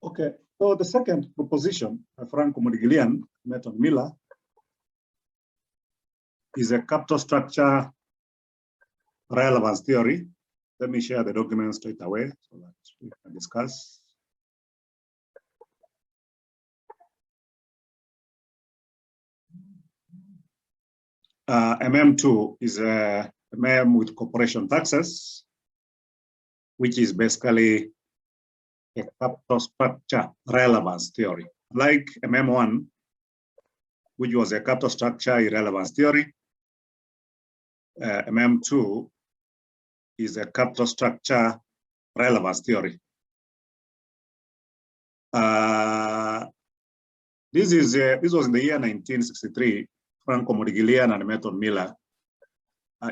Okay, so the second proposition by Franco Modigliani, Merton Miller, is a capital structure relevance theory. Let me share the document straight away so that we can discuss. MM2 is a MM with corporation taxes, which is basically a capital structure relevance theory. Like MM1, which was a capital structure irrelevance theory, MM2 is a capital structure relevance theory. This was in the year 1963. Franco Modigliani and Merton Miller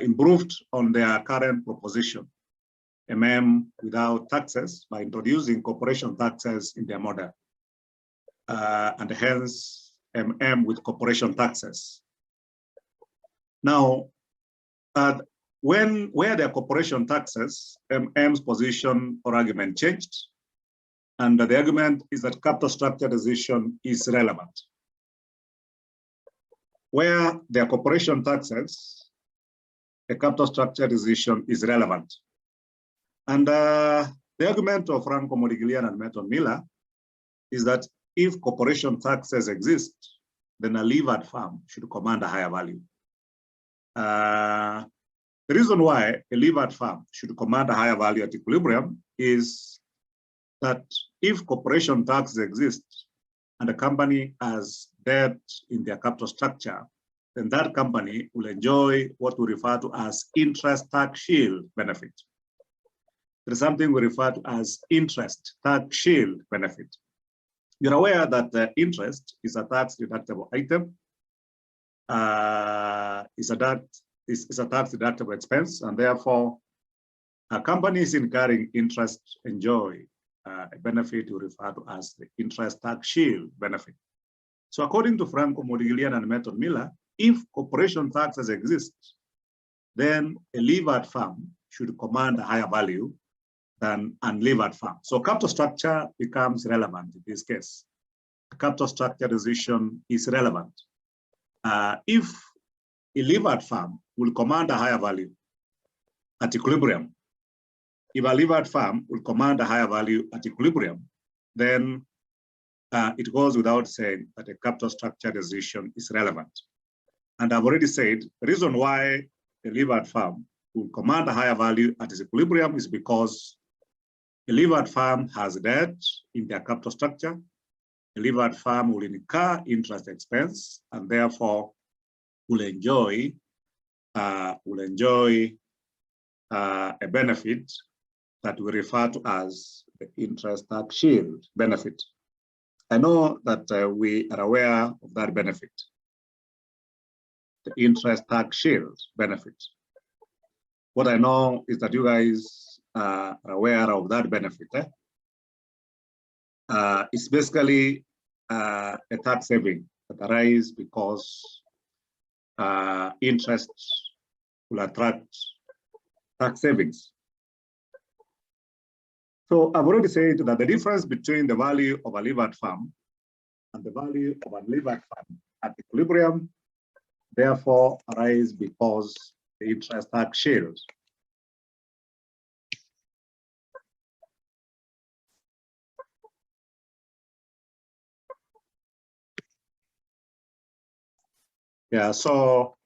improved on their current proposition, MM without taxes, by introducing corporation taxes in their model, and hence MM with corporation taxes. Now, where there are corporation taxes, MM's position or argument changed, and the argument is that capital structure decision is relevant. Where there are corporation taxes, a capital structure decision is relevant. And the argument of Franco Modigliani and Merton Miller is that if corporation taxes exist, then a levered firm should command a higher value. The reason why a levered firm should command a higher value at equilibrium is that if corporation taxes exist and a company has debt in their capital structure, then that company will enjoy what we refer to as interest tax shield benefit. There is something we refer to as interest tax shield benefit. You're aware that the interest is a tax deductible item, is a tax deductible expense, and therefore companies incurring interest enjoy a benefit we refer to as the interest tax shield benefit. So according to Franco Modigliani and Merton Miller, if corporation taxes exist, then a levered firm should command a higher value than unlevered firm. So capital structure becomes relevant in this case. The capital structure decision is relevant. If a levered firm will command a higher value at equilibrium, if a levered firm will command a higher value at equilibrium, then it goes without saying that a capital structure decision is relevant. And I've already said the reason why a levered firm will command a higher value at its equilibrium is because a levered firm has debt in their capital structure. A levered firm will incur interest expense and therefore will enjoy a benefit that we refer to as the interest tax shield benefit. I know that we are aware of that benefit, the interest tax shield benefit. What I know is that you guys are aware of that benefit. It's basically a tax saving that arises because interest will attract tax savings. So I've already said that the difference between the value of a levered firm and the value of a unlevered firm at equilibrium therefore arise because the interest tax shield. Yeah, so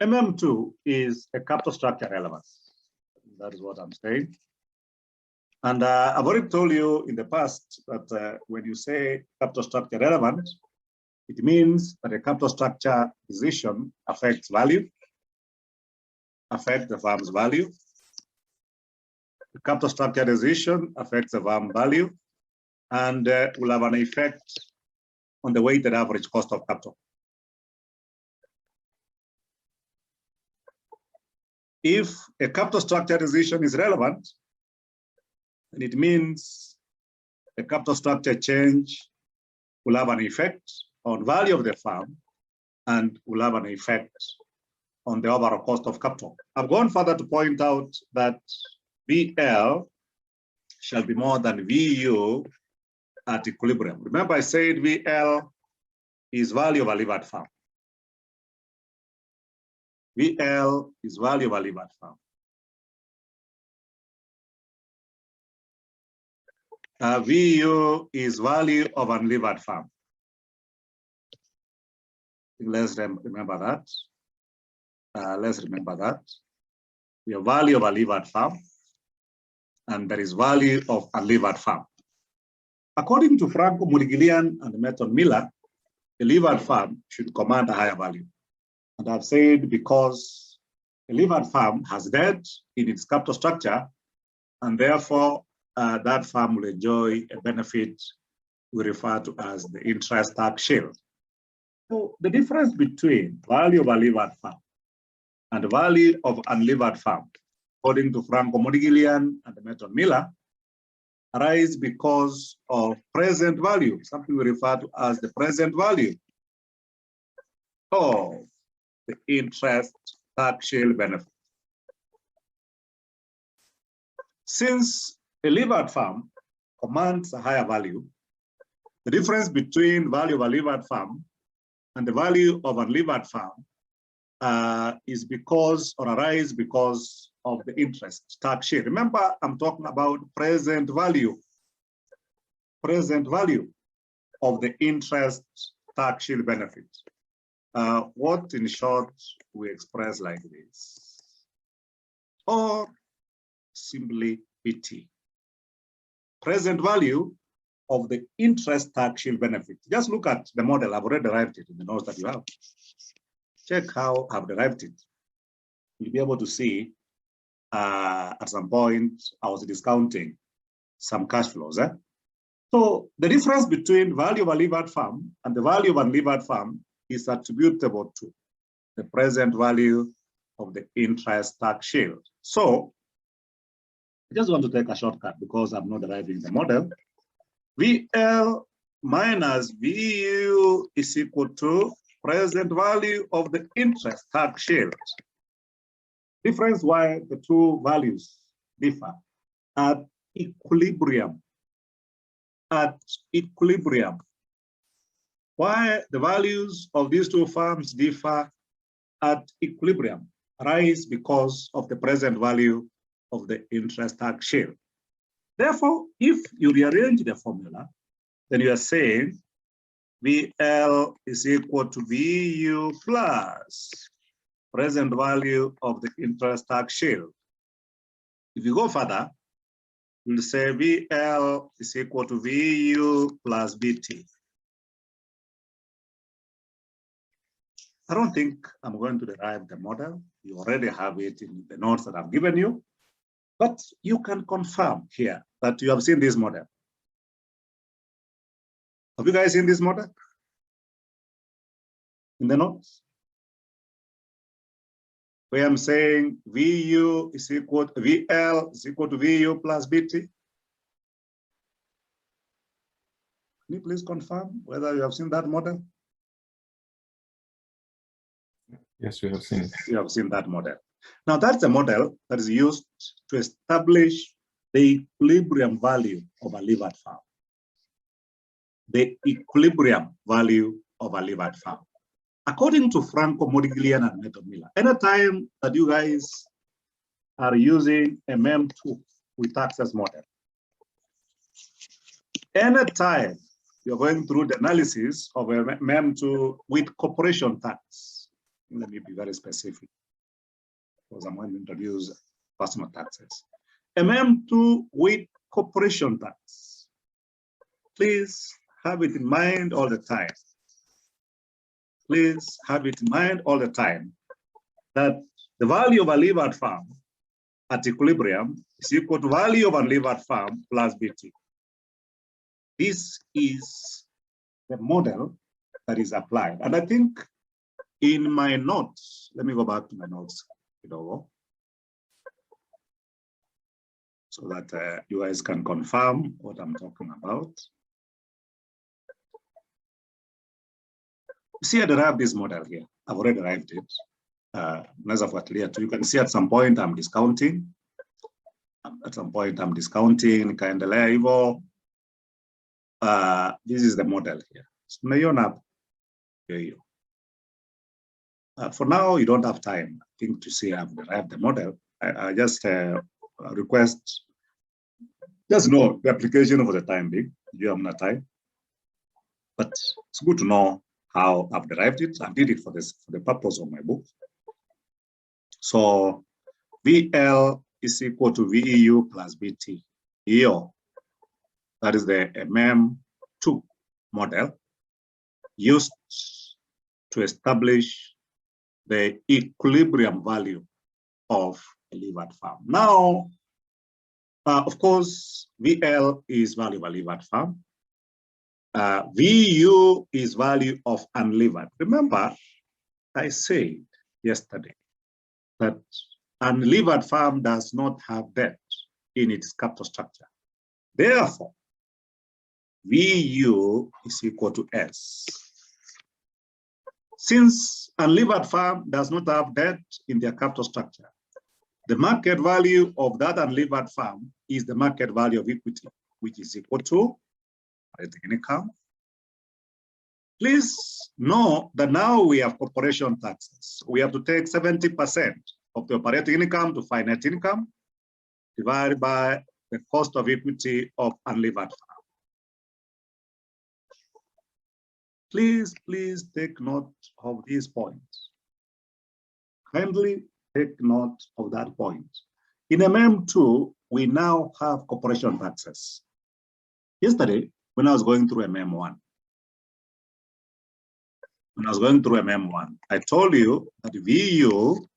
MM2 is a capital structure relevance. That is what I'm saying. And I've already told you in the past that when you say capital structure relevant, it means that a capital structure decision affects value, affects the firm's value. The capital structure decision affects the firm value and will have an effect on the weighted average cost of capital. If a capital structure decision is relevant, then it means the capital structure change will have an effect on value of the firm and will have an effect on the overall cost of capital. I've gone further to point out that VL shall be more than VU at equilibrium. Remember I said VL is value of a levered firm. VL is value of a levered firm. VU is value of an unlevered firm. Let's remember that. Let's remember that. We have value of a levered firm, and there is value of a levered firm. According to Franco, Modigliani, and Merton Miller, a levered firm should command a higher value. And I've said because a levered firm has debt in its capital structure, and therefore that firm will enjoy a benefit we refer to as the interest tax shield. So the difference between value of a levered firm and the value of an unlevered firm, according to Franco Modigliani and Merton Miller, arise because of present value, something we refer to as the present value of the interest tax shield benefit. Since a levered firm commands a higher value, the difference between value of a levered firm and the value of an unlevered firm is because, or arise because of the interest tax shield. Remember, I'm talking about present value of the interest tax shield benefit. What in short we express like this, or simply PT. Present value of the interest tax shield benefit. Just look at the model. I've already derived it in the notes that you have. Check how I've derived it. You'll be able to see at some point I was discounting some cash flows. So the difference between value of a levered firm and the value of an unlevered firm is attributable to the present value of the interest tax shield. So I just want to take a shortcut because I'm not deriving the model. VL minus VU is equal to present value of the interest tax shield. Difference why the two values differ at equilibrium. At equilibrium. Why the values of these two firms differ at equilibrium arise because of the present value of the interest tax shield. Therefore, if you rearrange the formula, then you are saying VL is equal to VU plus present value of the interest tax shield. If you go further, we'll say VL is equal to VU plus BT. I don't think I'm going to derive the model. You already have it in the notes that I've given you, but you can confirm here that you have seen this model. Have you guys seen this model in the notes? Where I'm saying VU is equal to VL is equal to VU plus BT. Can you please confirm whether you have seen that model? Yes, we have seen it. You have seen that model. Now that's a model that is used to establish the equilibrium value of a levered firm. The equilibrium value of a levered firm. According to Franco, Modigliani, and Merton Miller, anytime that you guys are using a MEM2 with taxes model, anytime you're going through the analysis of a MEM2 with corporation tax, let me be very specific because I'm going to introduce personal taxes. A MEM2 with corporation tax, please have it in mind all the time. Please have it in mind all the time that the value of a levered firm at equilibrium is equal to value of a levered firm plus BT. This is the model that is applied. And I think in my notes, let me go back to my notes, so that you guys can confirm what I'm talking about. See, I derived this model here. I've already derived it. You can see at some point I'm discounting. At some point I'm discounting, kaendelea hivyo. this is the model here. For now, you don't have time, I think, to see I've derived the model. I just request, just know the application for the time being. You have no time, but it's good to know how I've derived it. I did it for the purpose of my book. So VL is equal to VEU plus BT. Here, that is the MM2 model used to establish the equilibrium value of a levered farm. Now, of course, VL is value of a levered farm. VU is value of unlevered. Remember, I said yesterday that unlevered farm does not have debt in its capital structure. Therefore, VU is equal to S. Since unlevered farm does not have debt in their capital structure, the market value of that unlevered farm is the market value of equity, which is equal to operating income. Please know that now we have corporation taxes. We have to take 70% of the operating income to find net income divided by the cost of equity of unlevered farm. Please take note of these points. Kindly take note of that point. In MM2, we now have corporation taxes. Yesterday, when I was going through MM1, I told you that VU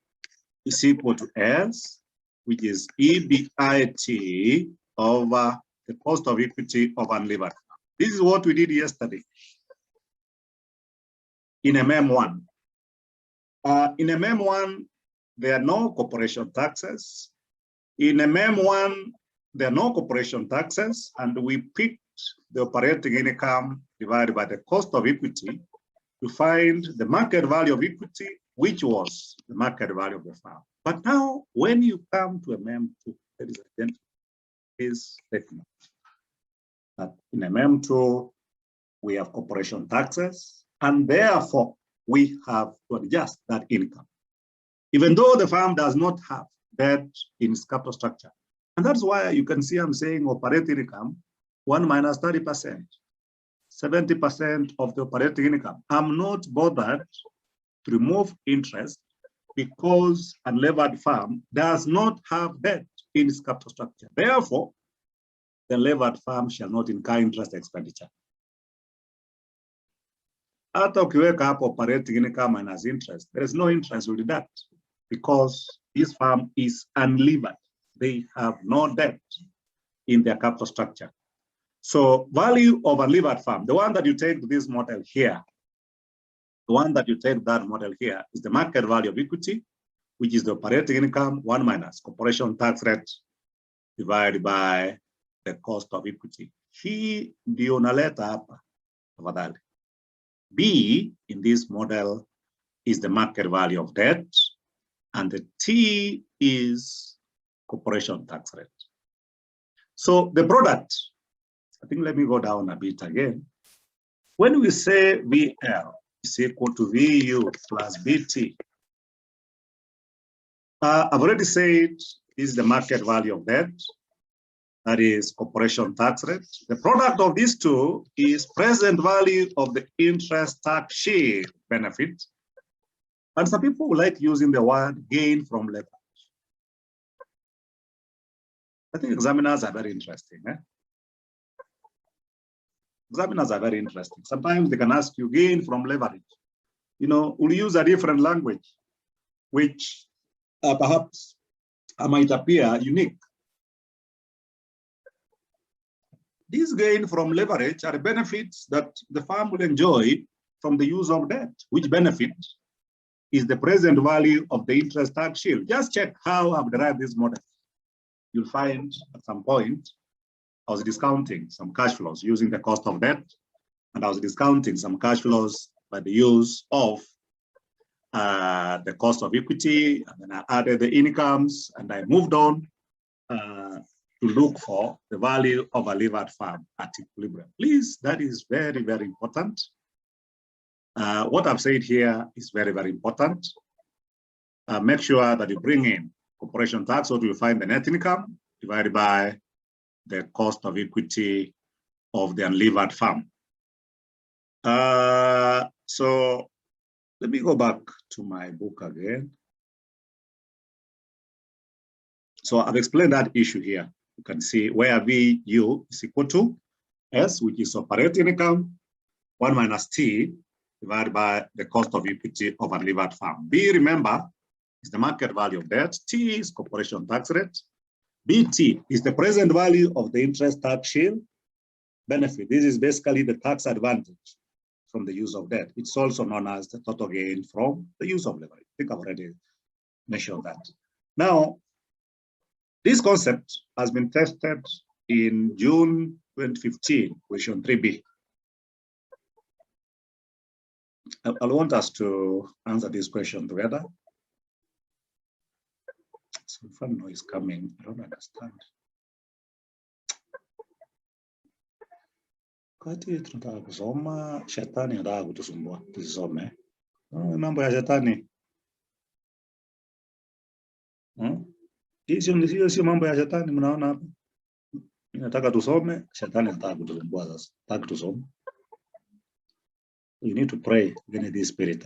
is equal to S, which is EBIT over the cost of equity of unlevered. This is what we did yesterday in MM1. In MM1, there are no corporation taxes. In MM1, there are no corporation taxes, and we picked the operating income divided by the cost of equity to find the market value of equity, which was the market value of the farm. But now, when you come to MM2, ladies and gentlemen, please take note that in MM2, we have corporation taxes, and therefore, we have to adjust that income, even though the farm does not have debt in its capital structure. And that's why you can see I'm saying operating income, 1 minus 30%, 70% of the operating income. I'm not bothered to remove interest because unlevered farm does not have debt in its capital structure. Therefore, the levered farm shall not incur interest expenditure. Hata ukiweka hapo operating income minus interest, there is no interest will deduct because this farm is unlevered. They have no debt in their capital structure. So value of unlevered farm, the one that you take this model here, is the market value of equity, which is the operating income, 1 minus corporation tax rate divided by the cost of equity. Hii ndio naleta hapa, tafadhali. B in this model is the market value of debt, and the T is corporation tax rate. So the product, I think let me go down a bit again. When we say VL is equal to VU plus BT, I've already said this is the market value of debt, that is corporation tax rate. The product of these two is present value of the interest tax shield benefit. And some people like using the word gain from leverage. I think examiners are very interesting. Examiners are very interesting. Sometimes they can ask you gain from leverage. You know, we'll use a different language, which perhaps might appear unique. These gain from leverage are benefits that the farm will enjoy from the use of debt, which benefit is the present value of the interest tax shield. Just check how I've derived this model. You'll find at some point, I was discounting some cash flows using the cost of debt, and I was discounting some cash flows by the use of the cost of equity, and then I added the incomes, and I moved on to look for the value of a levered farm at equilibrium. Please, that is very, very important. What I've said here is very, very important. Make sure that you bring in corporation tax, so you find the net income divided by the cost of equity of the unlevered farm. So let me go back to my book again. So I've explained that issue here. You can see where VU is equal to S, which is operating income, 1 minus T divided by the cost of equity of unlevered farm. B, remember, is the market value of debt. T is corporation tax rate. BT is the present value of the interest tax shield benefit. This is basically the tax advantage from the use of debt. It's also known as the total gain from the use of leverage. I think I've already mentioned that. Now, this concept has been tested in June 2015, question 3B. I want us to answer this question together. Some fun noise coming. I don't understand. Kati tunataka kusoma, shetani anataka kutusumbua. Tusome. Mambo ya shetani. Hiyo sio mambo ya shetani, mnaona hapa. Nataka tusome, shetani anataka kutusumbua sasa. Nataka tusome. You need to pray in this spirit.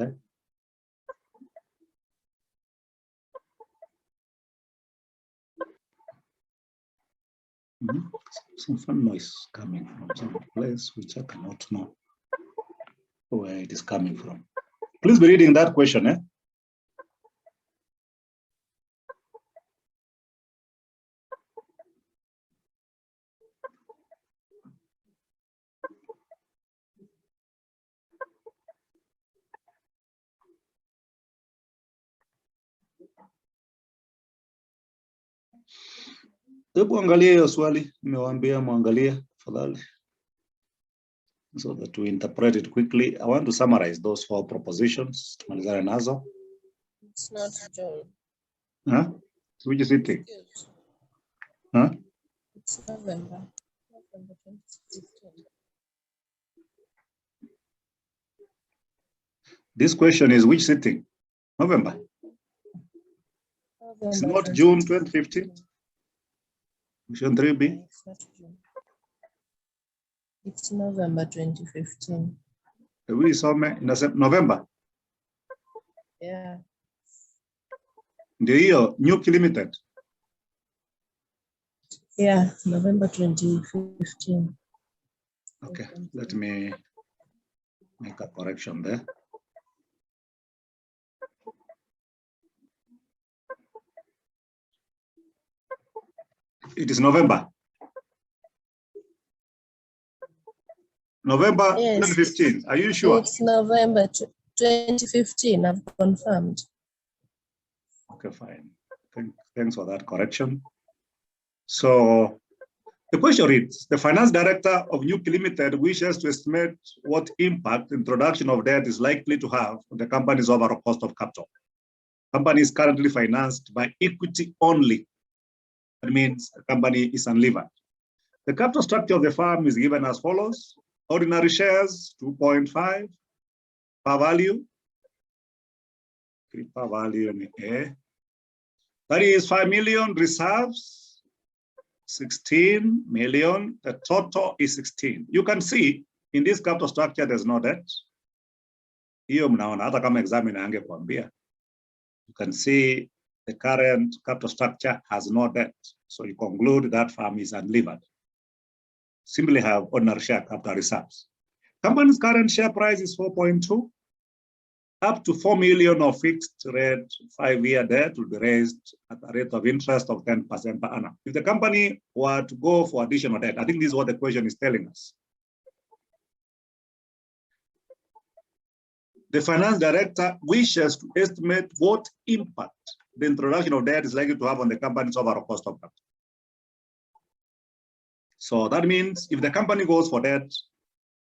Some fun noise coming from some place which I cannot know where it is coming from. Please be reading that question. Hebu angalia hiyo swali, nimewaambia muangalie tafadhali, so that we interpret it quickly. I want to summarize those 4 propositions. Tumalizane nazo. It's not John. Huh? Which is it? Huh? It's November 2015. This question is which sitting? November. It's not June 2015. Question 3B. It's not June. It's November 2015. We saw in November. Yeah. The year Nuke Limited. Yeah, November 2015. Okay, let me make a correction there. It is November. November 2015. Are you sure? It's November 2015. I've confirmed. Okay, fine. Thanks for that correction. So the question reads, the finance director of Nuke Limited wishes to estimate what impact the introduction of debt is likely to have on the company's overall cost of capital. The company is currently financed by equity only. That means the company is unlevered. The capital structure of the firm is given as follows. Ordinary shares, 2.5 per value. Per value in A. That is 5 million reserves, 16 million. The total is 16. You can see in this capital structure, there's no debt. Hiyo mnaona hata kama examiner angekuambia. You can see the current capital structure has no debt. So you conclude that firm is unlevered. Simply have ordinary share capital reserves. Company's current share price is 4.2. Up to 4 million of fixed rate 5-year debt will be raised at a rate of interest of 10% per annum. If the company were to go for additional debt, I think this is what the question is telling us. The finance director wishes to estimate what impact the introduction of debt is likely to have on the company's overall cost of capital. So that means if the company goes for debt,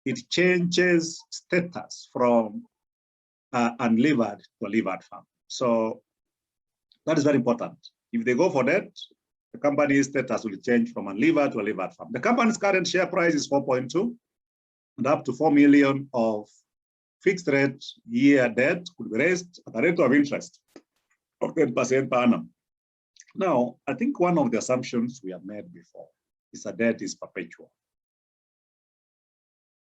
it changes status from unlevered to a levered firm. So that is very important. If they go for debt, the company's status will change from unlevered to a levered farm. The company's current share price is 4.2, and up to 4 million of fixed rate year debt could be raised at a rate of interest of 10% per annum. Now, I think one of the assumptions we have made before is that debt is perpetual.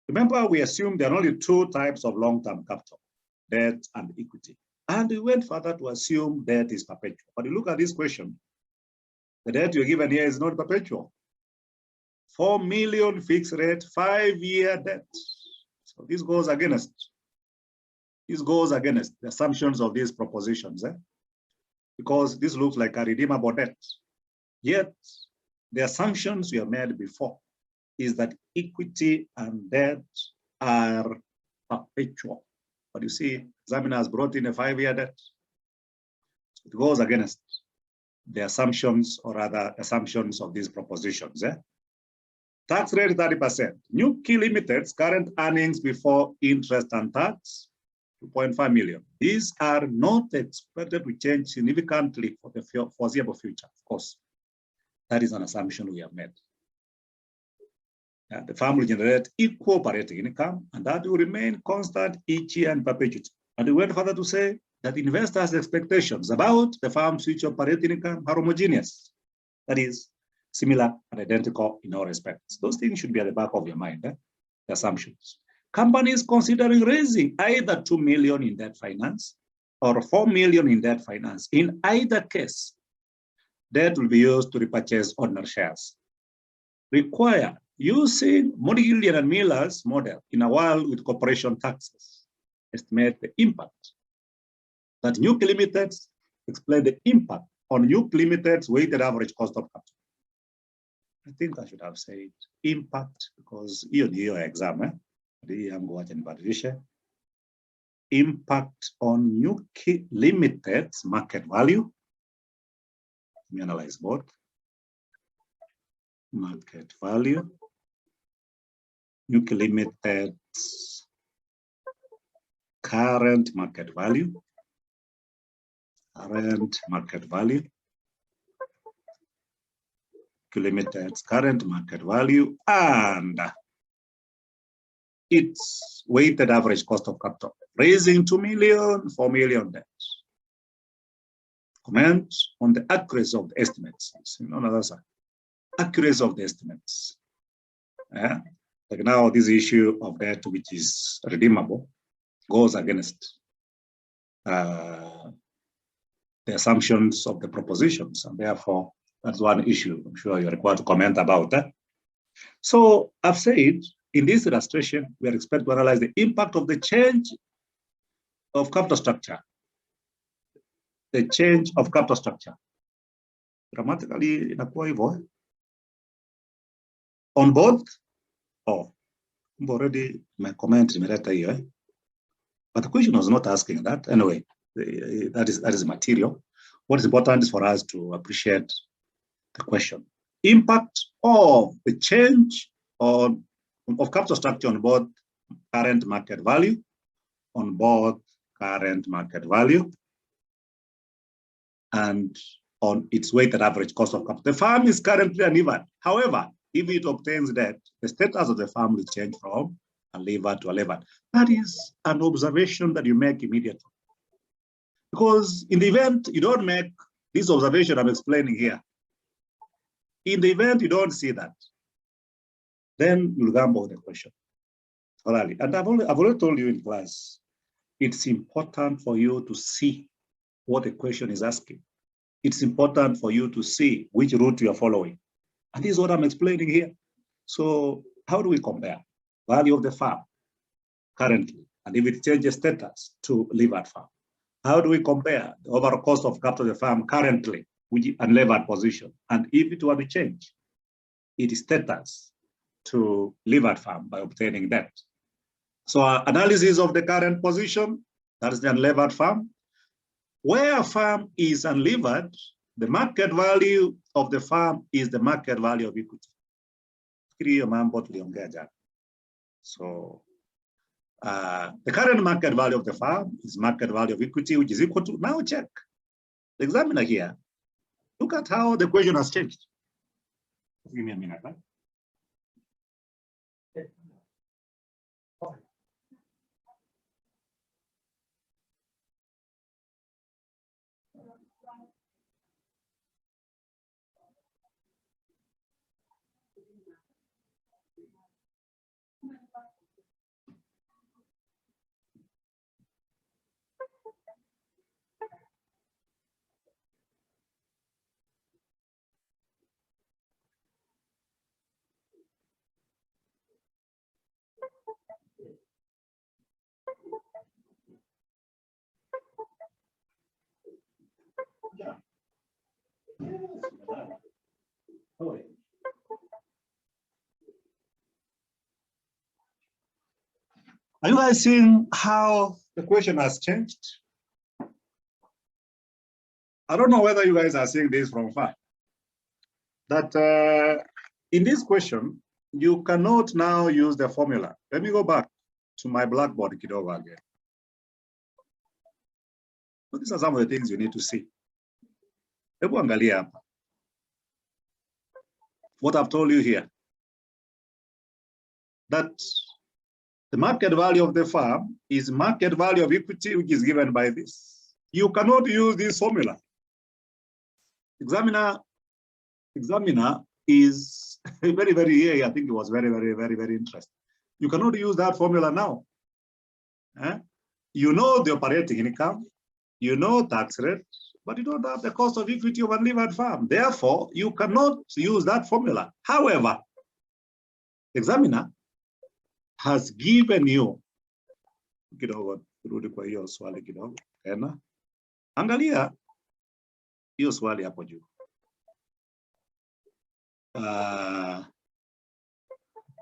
Remember, we assumed there are only two types of long-term capital, debt and equity. And we went further to assume debt is perpetual. But you look at this question, the debt you're given here is not perpetual. 4 million fixed rate, 5-year debt. So this goes against the assumptions of these propositions, because this looks like a redeemable debt. Yet, the assumptions we have made before is that equity and debt are perpetual. But you see, examiner has brought in a 5-year debt. It goes against the assumptions, or rather assumptions of these propositions. Tax rate 30%. New Key Limited's current earnings before interest and tax, 2.5 million. These are not expected to change significantly for the foreseeable future, of course. That is an assumption we have made. The firm will generate equal operating income, and that will remain constant each year in perpetuity. And we went further to say that investors' expectations about the firm's future operating income are homogeneous. That is, similar and identical in all respects. Those things should be at the back of your mind, the assumptions. Companies considering raising either 2 million in debt finance or 4 million in debt finance. In either case, debt will be used to repurchase ordinary shares. Require using Modigliani and Miller's model in a world with corporation taxes. Estimate the impact that New Key Limited, explain the impact on New Key Limited's weighted average cost of capital. I think I should have said impact, because your exam, impact on New Key Limited's market value. Let me analyze both. Market value, New Key Limited's current market value, Limited's current market value, and its weighted average cost of capital, raising 2 million, 4 million debt. Comment on the accuracy of the estimates. Accuracy of the estimates. Like now, this issue of debt, which is redeemable, goes against the assumptions of the propositions, and therefore that's one issue I'm sure you're required to comment about that. So I've said in this illustration, we are expected to analyze the impact of the change of capital structure. The change of capital structure. Grammatically, inakuwa hivyo. On both, already my comment imeleta hiyo. But the question was not asking that. Anyway, that is material. What is important is for us to appreciate the question. Impact of the change of capital structure on both current market value, and on its weighted average cost of capital. The firm is currently unlevered. However, if it obtains debt, the status of the firm will change from unlevered to levered. That is an observation that you make immediately. Because in the event you don't make this observation I'm explaining here, in the event you don't see that, then you'll gamble the question. Orally. And I've already told you in class, it's important for you to see what the question is asking. It's important for you to see which route you are following. And this is what I'm explaining here. So how do we compare value of the firm currently, and if it changes status to levered firm? How do we compare the overall cost of capital of the firm currently with unlevered position? And if it were to change its status to levered firm by obtaining debt. So our analysis of the current position, that is the unlevered firm. Where a firm is unlevered, the market value of the firm is the market value of equity. So the current market value of the firm is market value of equity, which is equal to, now check. The examiner here Look at how the question has changed. Give me a minute, right? Are you guys seeing how the question has changed? I don't know whether you guys are seeing this from far. That in this question, you cannot now use the formula. Let me go back to my blackboard kidogo again. So these are some of the things you need to see. Hebu angalia hapa. What I've told you here, that the market value of the firm is market value of equity, which is given by this. You cannot use this formula. Examiner is very, I think it was very interesting. You cannot use that formula now. You know the operating income, you know tax rate, but you don't have the cost of equity of unlevered firm. Therefore, you cannot use that formula. However, the examiner has given you kidogo, turudi kwa hiyo swali kidogo tena. Angalia hiyo swali hapo juu.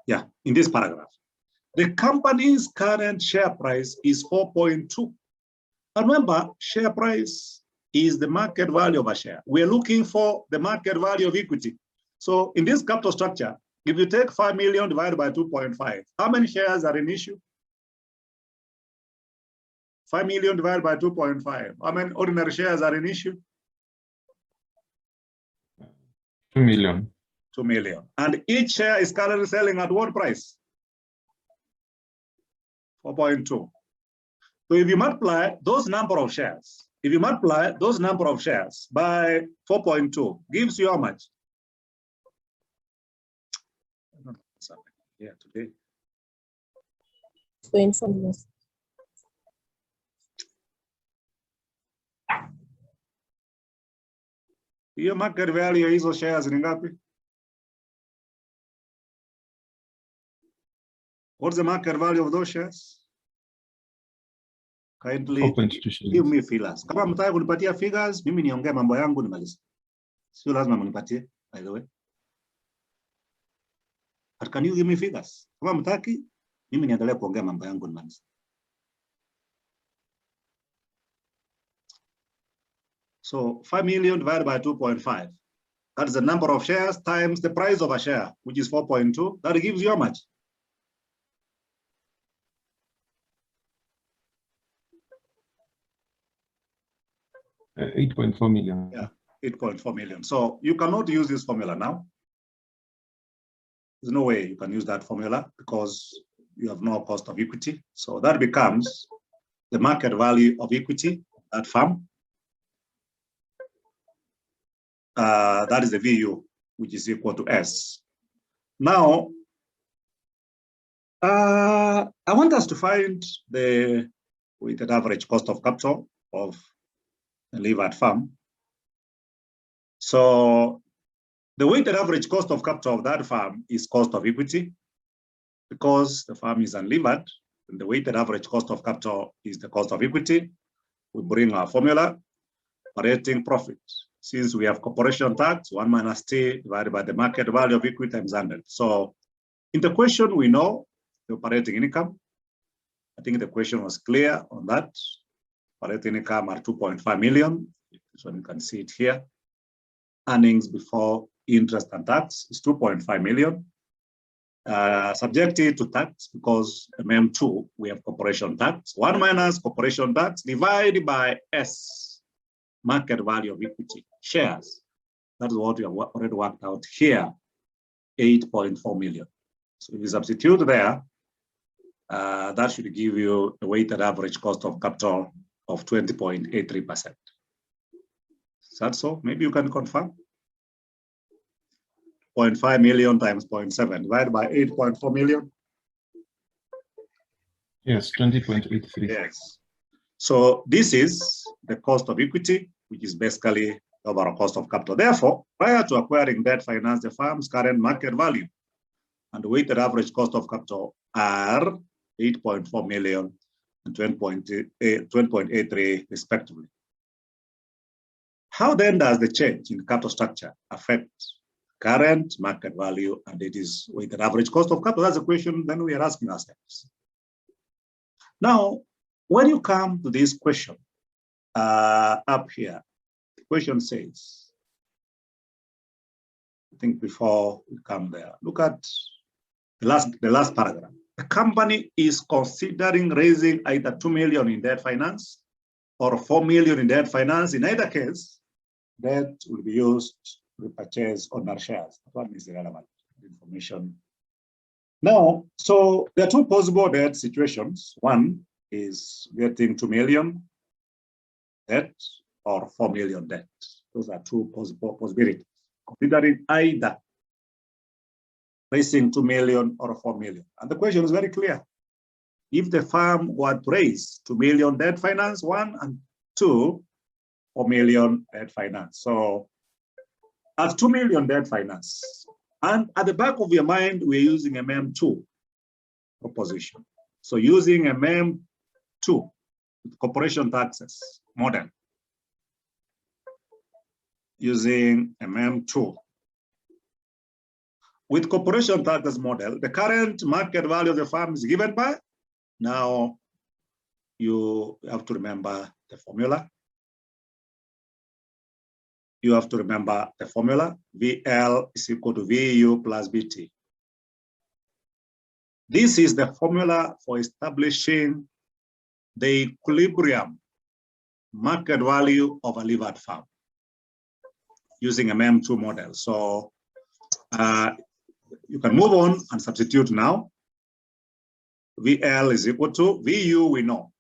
Yeah, in this paragraph, the company's current share price is 4.2. Remember, share price is the market value of a share. We're looking for the market value of equity. So in this capital structure, if you take 5 million divided by 2.5, how many shares are in issue? 5 million divided by 2.5. How many ordinary shares are in issue? 2 million. 2 million. And each share is currently selling at what price? 4.2. So if you multiply those number of shares, by 4.2, gives you how much? Yeah, today. 4.4. Hiyo market value ya hizo shares ni ngapi? What's the market value of those shares? Kindly give me figures. Kama mtaka kunipatia figures, mimi niongee mambo yangu nimalize. Sio lazima mnipatie, by the way. But can you give me figures? Kama mtaki, mimi niendelee kuongea mambo yangu nimalize. So 5 million divided by 2.5. That is the number of shares times the price of a share, which is 4.2. That gives you how much? $8.4 million. Yeah, 8.4 million. So you cannot use this formula now. There's no way you can use that formula because you have no cost of equity. So that becomes the market value of equity at firm. That is the VU, which is equal to S. Now, I want us to find the weighted average cost of capital of the levered firm. So the weighted average cost of capital of that firm is cost of equity. Because the firm is unlevered, and the weighted average cost of capital is the cost of equity. We bring our formula, operating profit. Since we have corporation tax, 1 minus T divided by the market value of equity times 100. So in the question, we know the operating income. I think the question was clear on that. Operating income are 2.5 million. This one you can see it here. Earnings before interest and tax is 2.5 million. Subjected to tax because MM2, we have corporation tax. 1 minus corporation tax divided by S, market value of equity, shares. That is what we have already worked out here, 8.4 million. So if you substitute there, that should give you a weighted average cost of capital of 20.83%. Is that so? Maybe you can confirm. 0.5 million times 0.7 divided by 8.4 million. Yes, 20.83. Yes. So this is the cost of equity, which is basically the overall cost of capital. Therefore, prior to acquiring debt finance, the firm's current market value and the weighted average cost of capital are 8.4 million and 20.83 respectively. How then does the change in capital structure affect current market value and it is weighted average cost of capital? That's a question then we are asking ourselves. Now, when you come to this question up here, the question says, I think before we come there, look at the last paragraph. The company is considering raising either 2 million in debt finance or 4 million in debt finance. In either case, debt will be used to purchase owner shares. That one is irrelevant information. Now, so there are two possible debt situations. One is getting 2 million debt or 4 million debt. Those are two possible possibilities. Considering either raising 2 million or 4 million. And the question is very clear. If the firm were to raise 2 million debt finance, 1 and 2, 4 million debt finance. So at 2 million debt finance, and at the back of your mind, we're using a MEM2 proposition. So using a MEM2 with corporation taxes model, using a MEM2. With corporation taxes model, the current market value of the firm is given by, now you have to remember the formula. You have to remember the formula, VL is equal to VU plus BT. This is the formula for establishing the equilibrium market value of a levered firm using a MEM2 model. So you can move on and substitute now. VL is equal to VU, we know.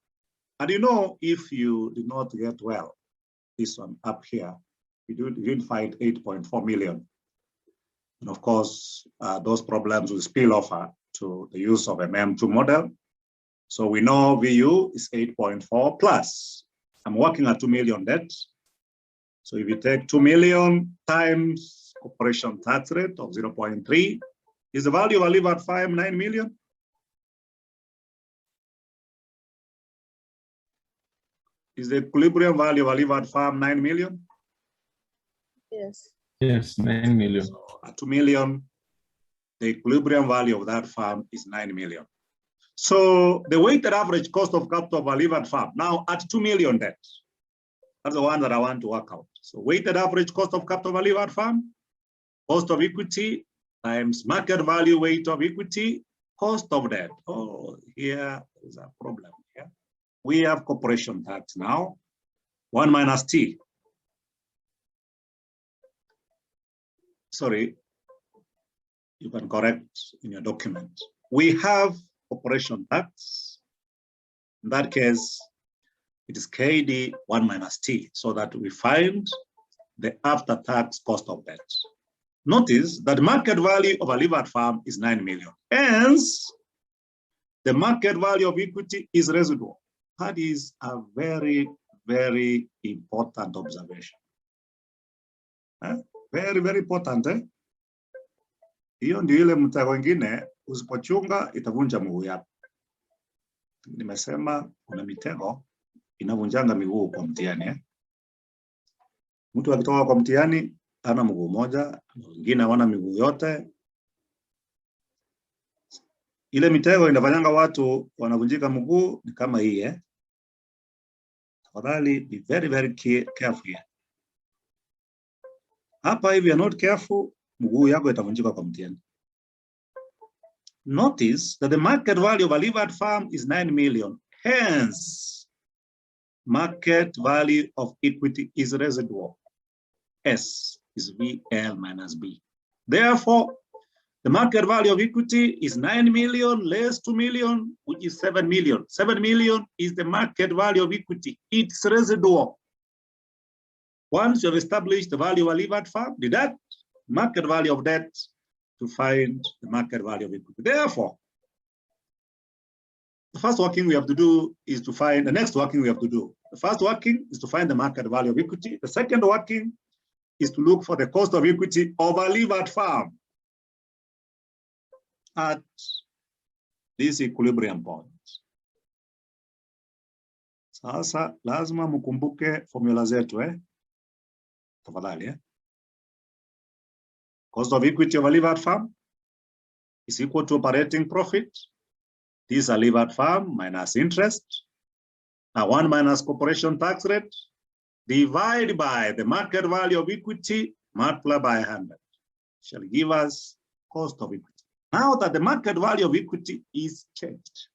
And you know, if you did not get well, this one up here, you didn't find 8.4 million. And of course, those problems will spill over to the use of a MEM2 model. So we know VU is 8.4 plus. I'm working at 2 million debt. So if you take 2 million times corporation tax rate of 0.3, is the value of a levered firm 9 million? Is the equilibrium value of a levered firm 9 million? Yes. Yes, 9 million. So at 2 million, the equilibrium value of that firm is 9 million. So the weighted average cost of capital of a levered firm, now at 2 million debt, that's the one that I want to work out. So weighted average cost of capital of a levered firm, cost of equity times market value weight of equity, cost of debt. Oh, here is a problem here. We have corporation tax now, 1 minus T. Sorry, you can correct in your document. We have corporation tax. In that case, it is KD 1 minus T, so that we find the after-tax cost of debt. Notice that the market value of a levered firm is 9 million. Hence, the market value of equity is residual. That is a very, very important observation. Very, very important. Hiyo ndio ile mtego ingine, usipochunga itavunja miguu yako. Nimesema kuna mitego inavunjanga miguu kwa mtihani. Mtu akitoka kwa mtihani ana mguu moja, wengine hawana miguu yote. Ile mitego inafanyanga watu wanavunjika mguu ni kama hii. Tafadhali be very, very careful here. Hapa if you are not careful, mguu yako itavunjika kwa mtihani. Notice that the market value of a levered firm is 9 million. Hence, market value of equity is residual. S. is VL minus B. Therefore, the market value of equity is 9 million less 2 million, which is 7 million. 7 million is the market value of equity. It's residual. Once you have established the value of a levered farm, deduct market value of debt to find the market value of equity. Therefore, the first working we have to do is to find the next working we have to do. The first working is to find the market value of equity. The second working is to look for the cost of equity of a levered farm at this equilibrium point. Sasa lazima mkumbuke formula zetu tafadhali Cost of equity of a levered farm is equal to operating profit. This is a levered farm minus interest. 1 minus corporation tax rate divided by the market value of equity multiplied by 100 shall give us cost of equity. Now that the market value of equity is changed,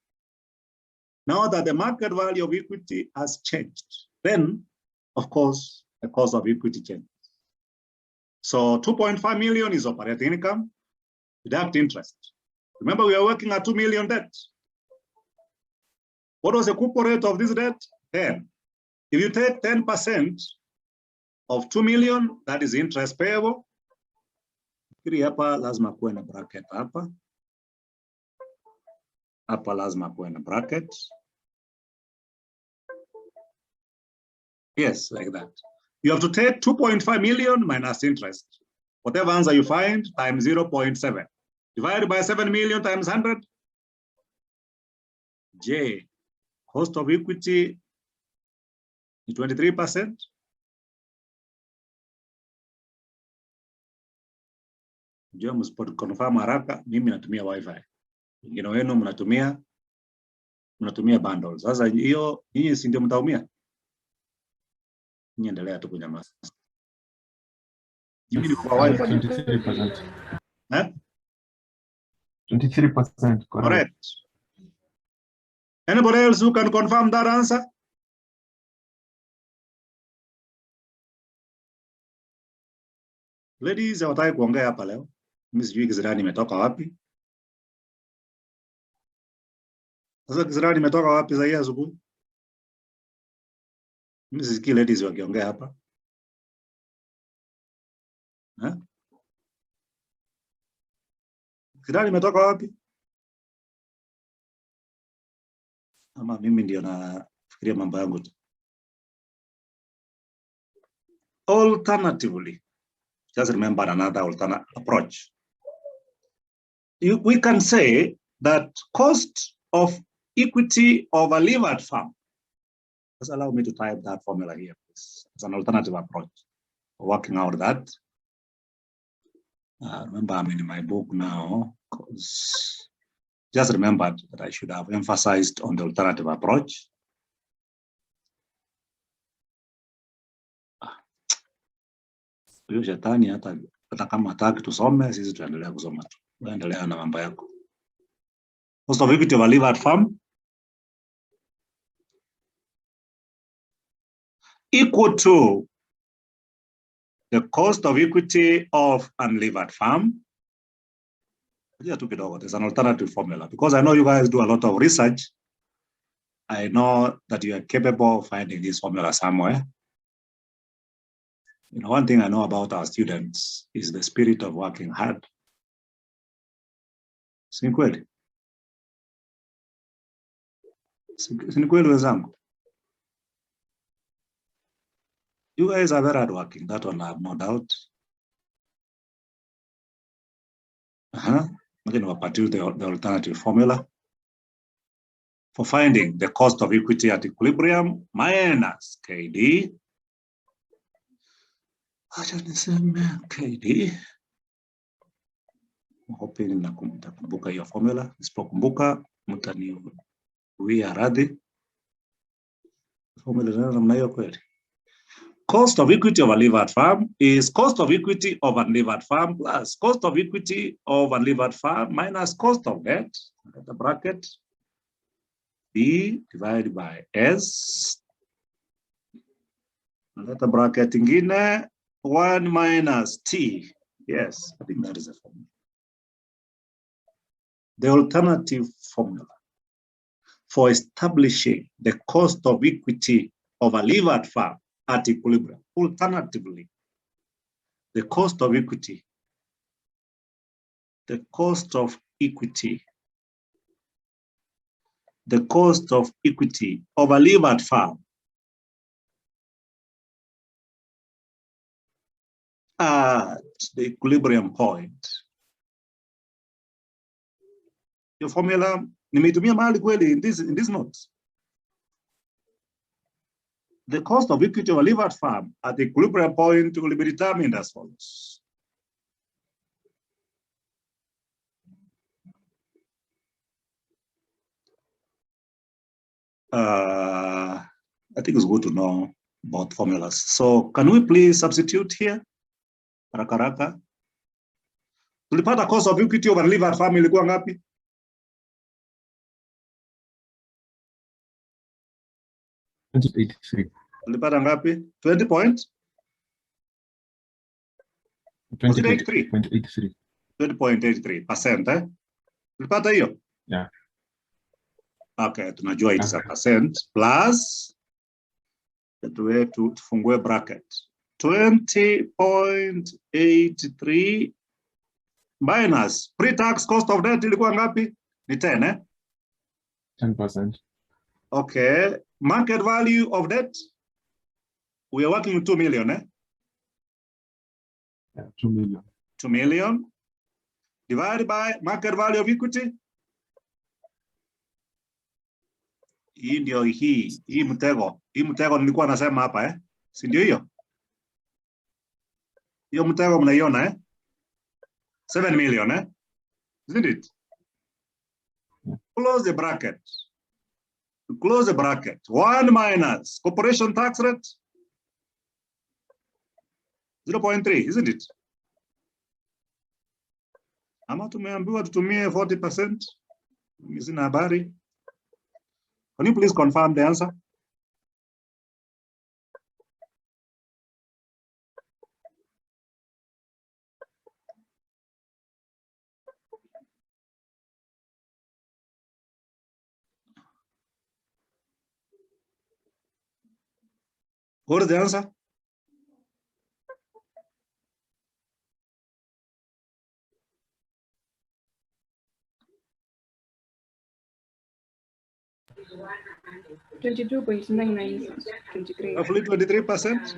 now that the market value of equity has changed, then, of course, the cost of equity changes. So 2.5 million is operating income, deduct interest. Remember, we are working at 2 million debt. What was the coupon rate of this debt? 10. If you take 10% of 2 million, that is interest payable. Hapa lazima kuwe na bracket hapa. Hapa lazima kuwe na bracket. Yes, like that. You have to take 2.5 million minus interest. Whatever answer you find times 0.7. Divided by 7 million times 100. J, cost of equity is 23%. Jua msipot confirm haraka, mimi natumia wifi. Wengine wenu mnatumia bundles. Sasa hiyo nyinyi si ndio mtaumia? Nyinyi endelea tu kunyamaza. Mimi ni kwa wifi 23%. 23%, correct. Anybody else who can confirm that answer? Ladies, hawataki kuongea hapa leo. Mimi sijui Kizirani imetoka wapi. Sasa Kizirani imetoka wapi za hii asubuhi? Mimi sisikii ladies wakiongea hapa. Kizirani imetoka wapi? Ama mimi ndio nafikiria mambo yangu tu. Alternatively, just remember another alternate approach. We can say that cost of equity of a levered farm. Just allow me to type that formula here, please. It's an alternative approach. Working out that. Remember, I'm in my book now, because just remembered that I should have emphasized on the alternative approach. Huyo shetani hata kama hataki tusome, sisi tuendelea kusoma tu. Endelea na mambo yako. Cost of equity of a levered farm equal to the cost of equity of unlevered farm. There's an alternative formula, because I know you guys do a lot of research. I know that you are capable of finding this formula somewhere. You know, one thing I know about our students is the spirit of working hard. Si kweli? Si kweli wenzangu? You guys are very hardworking, that one I have no doubt. Again, we'll pursue the alternative formula for finding the cost of equity at equilibrium minus KD. KD. I'm hoping nakumbuka hiyo formula. Nisipokumbuka mtaniwia radhi. Formula namna hiyo kweli. Cost of equity of a levered farm is cost of equity of a levered farm plus cost of equity of a levered farm minus cost of debt, the bracket, B divided by S. Let the bracket ingine, 1 minus T. Yes, I think that is a formula. The alternative formula for establishing the cost of equity of a levered firm at equilibrium. Alternatively, the cost of equity of a levered firm at the equilibrium point. Your formula nimeitumia mahali kweli in this notes. The cost of equity of a levered firm at the equilibrium point will be determined as follows. I think it's good to know about formulas. So can we please substitute here? Haraka. Tulipata cost of equity of a levered firm ilikuwa ngapi? Tulipata ngapi? 20.83%, eh? Tulipata hiyo? Yeah. Okay, tunajua it's a percent plus tufungue bracket 20.83 minus pre-tax cost of debt ilikuwa ngapi? Ni 10, eh? 10%. Okay, market value of debt, we are working with 2 million, eh? Yeah, 2 million. 2 million divided by market value of equity. Hii ndio hii mtego nilikuwa nasema hapa, eh? Si ndio hiyo? Hiyo mtego mnaiona, eh? 7 million, eh? Isn't it? Yeah. Close the bracket. Close the bracket. 1 minus corporation tax rate 0.3, isn't it? Ama tumeambiwa tutumie 40%. Mimi sina habari. Can you please confirm the answer? What is the answer? Roughly 23%.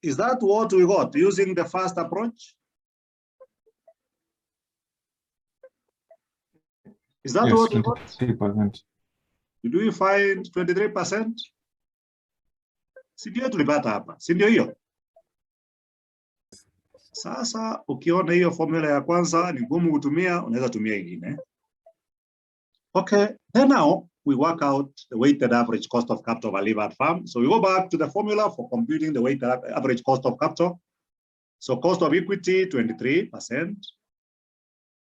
Is that what we got using the first approach? Is that Yes, what we got? 23%. Did we find 23%? Si ndio tulipata hapa, si ndio hiyo? Sasa ukiona hiyo formula ya kwanza ni ngumu kutumia, unaweza tumia ingine. Okay, then now we work out the weighted average cost of capital of a levered firm. So we go back to the formula for computing the weighted average cost of capital. So cost of equity, 23%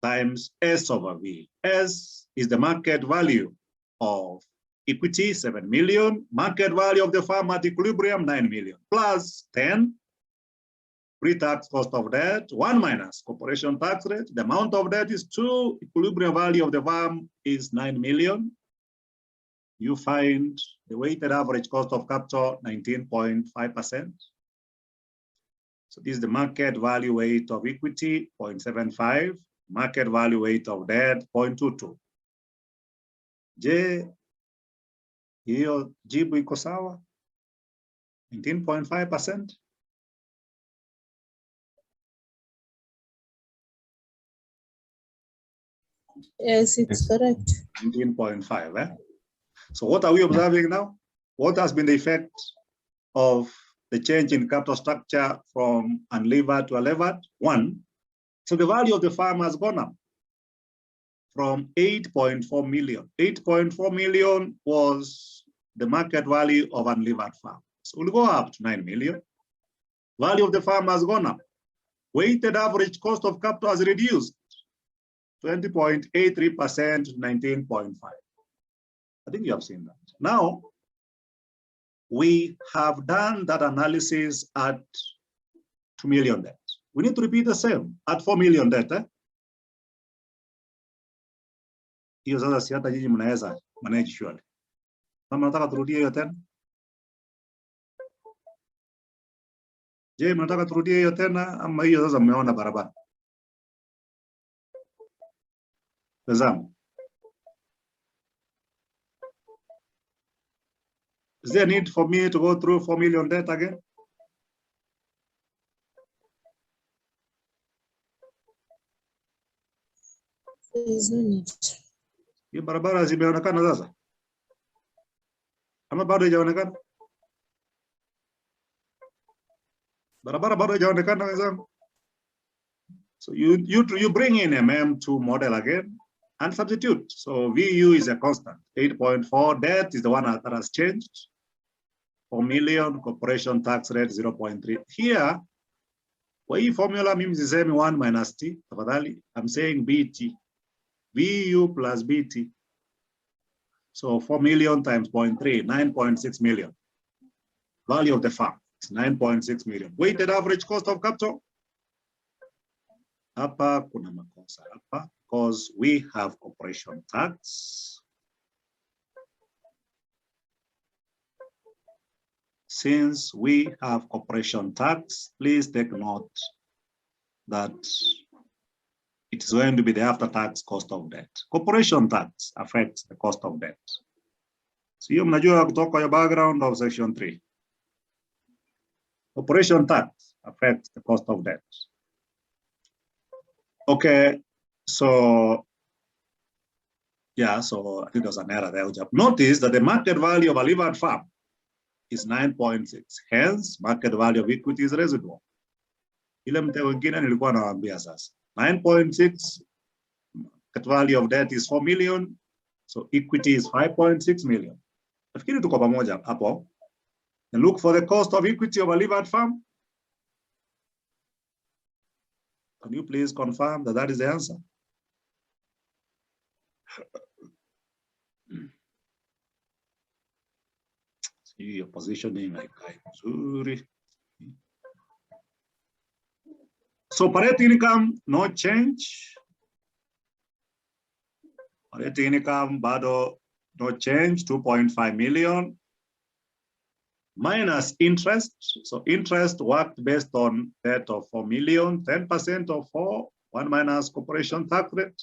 times S over V. S is the market value of equity, 7 million. Market value of the firm at equilibrium, 9 million. Plus 10. Pre-tax cost of debt, 1 minus corporation tax rate. The amount of debt is 2. Equilibrium value of the firm is 9 million. You find the weighted average cost of capital, 19.5%. So this is the market value weight of equity, 0.75. Market value weight of debt, 0.22. Je, hiyo jibu iko sawa? 19.5%. Yes, it's correct. 19.5, eh? So what are we observing now? What has been the effect of the change in capital structure from unlevered to a levered? 1. So the value of the firm has gone up from 8.4 million. 8.4 million was the market value of unlevered firm. So we'll go up to 9 million. Value of the firm has gone up. Weighted average cost of capital has reduced 20.83% to 19.5. I think you have seen that. Now, we have done that analysis at 2 million debt. We need to repeat the same at 4 million debt. Hiyo sasa si hata nyinyi mnaweza manage surely. Kama nataka turudie hiyo tena. Je, mnataka turudie hiyo tena ama hiyo sasa mmeona barabara? Tazama. Is there a need for me to go through 4 million debt again? There is no need. Hiyo barabara zimeonekana sasa? Ama bado haijaonekana? Barabara bado haijaonekana wenzangu? So you bring in a MEM2 model again and substitute. So VU is a constant. 8.4 debt is the one that has changed. 4 million corporation tax rate 0.3. Here, kwa hii formula mimi sisemi 1 minus T. Tafadhali, I'm saying BT. VU plus BT. So 4 million times 0.3, 9.6 million. Value of the farm is 9.6 million. Weighted average cost of capital. Hapa kuna makosa hapa because we have corporation tax. Since we have corporation tax, please take note that it is going to be the after-tax cost of debt. Corporation tax affects the cost of debt. So you mnajua kutoka your background of section 3. Corporation tax affects the cost of debt. Okay, so yeah, so I think there's an error there. Notice that the market value of a levered farm is 9.6. Hence, market value of equity is residual. Ile mtego wengine nilikuwa nawaambia sasa. 9.6, market value of debt is 4 million. So equity is 5.6 million. Nafikiri tuko pamoja hapo. And look for the cost of equity of a levered farm. Can you please confirm that that is the answer? See your positioning like Zuri. So operating income, no change. Operating income, bado, no change, 2.5 million. Minus interest. So interest worked based on debt of 4 million, 10% of 4, 1 minus corporation tax rate.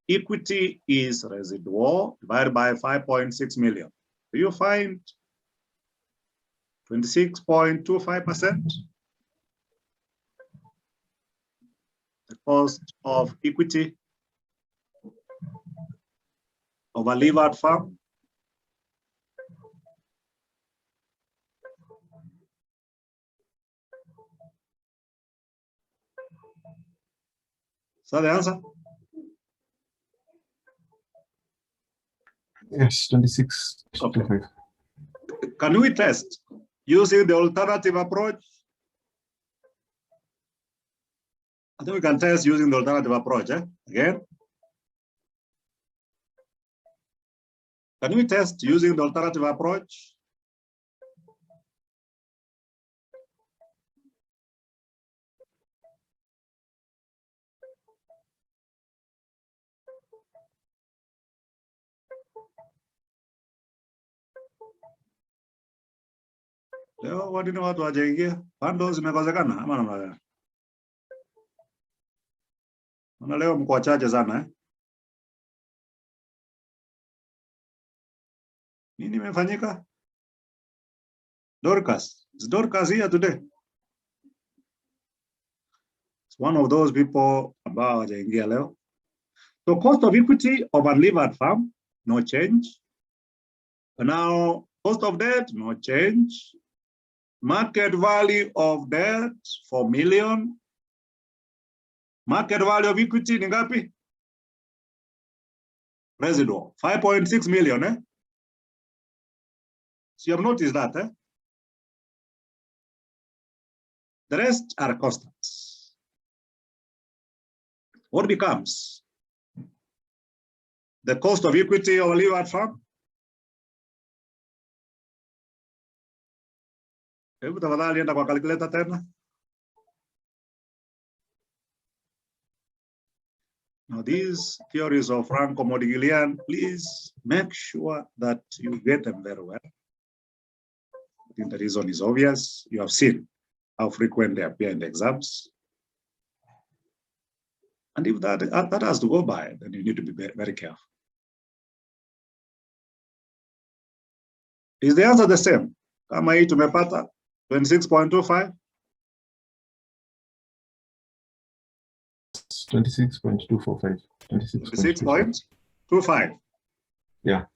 Equity is residual divided by 5.6 million. Do you find 26.25%? The cost of equity of a levered farm. Is that the answer? Yes, 26. Okay. Can we test using the alternative approach? I think we can test using the alternative approach, again. Can we test using the alternative approach? Leo watu ni watu wajaingia. Bundles zimekosekana ama namna gani? Maana leo mko wachache sana Nini imefanyika? Dorcas. Is Dorcas here today? It's one of those people ambao hawajaingia leo. So cost of equity of unlevered farm, no change. Now, cost of debt, no change. Market value of debt, 4 million. Market value of equity ni ngapi? Residual, 5.6 million. So you have noticed that. The rest are constants. What becomes the cost of equity of a levered farm? Hebu tafadhali enda kwa calculator tena. Now these theories of Franco Modigliani, please make sure that you get them very well. I think the reason is obvious. You have seen how frequent they appear in the exams. And if that has to go by, then you need to be very careful. Is the answer the same? Kama hii tumepata 26.25? 26.245. 26.25. Yeah.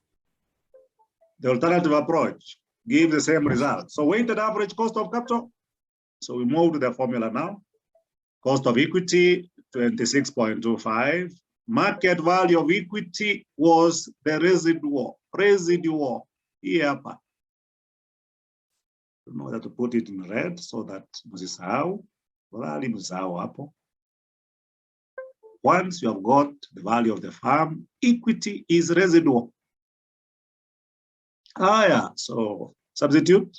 The alternative approach gives the same result. So weighted average cost of capital. So we move to the formula now. Cost of equity, 26.25. Market value of equity was the residual. Here, I don't know whether to put it in red so that msisahau. Hapo. Once you have got the value of the firm, equity is residual. So substitute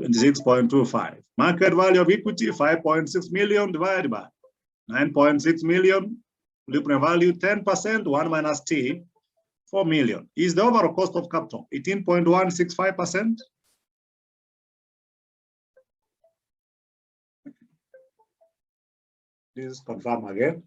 26.25. Market value of equity, 5.6 million divided by 9.6 million. Liquid value, 10%, 1 minus T, 4 million. Is the overall cost of capital 18.165%? Please confirm again.